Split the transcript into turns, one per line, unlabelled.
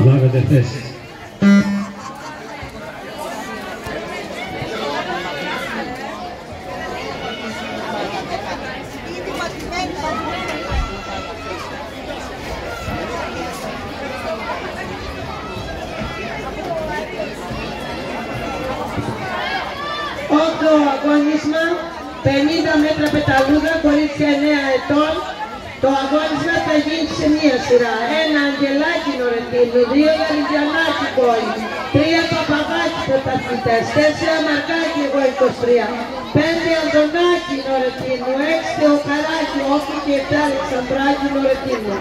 Λάβετε θέση.
Όγδοο αγώνισμα, 50 μέτρα πεταλούδα, κορίτσια 9 ετών. Το αγώνισμα θα γίνει σε μία σειρά. 1 Αγγελάκι Νωρετίνου, 2 Γαρυντιανάκη Κόη, 3 Παπαδάκη πρωταθλητές, 4 Μαρκάκη εγώ 23, 5 Αντωνάκη Νωρετίνου, 6 Θεοκαράκη Όφη και 7 Αλεξανδράκη Νωρετίνου.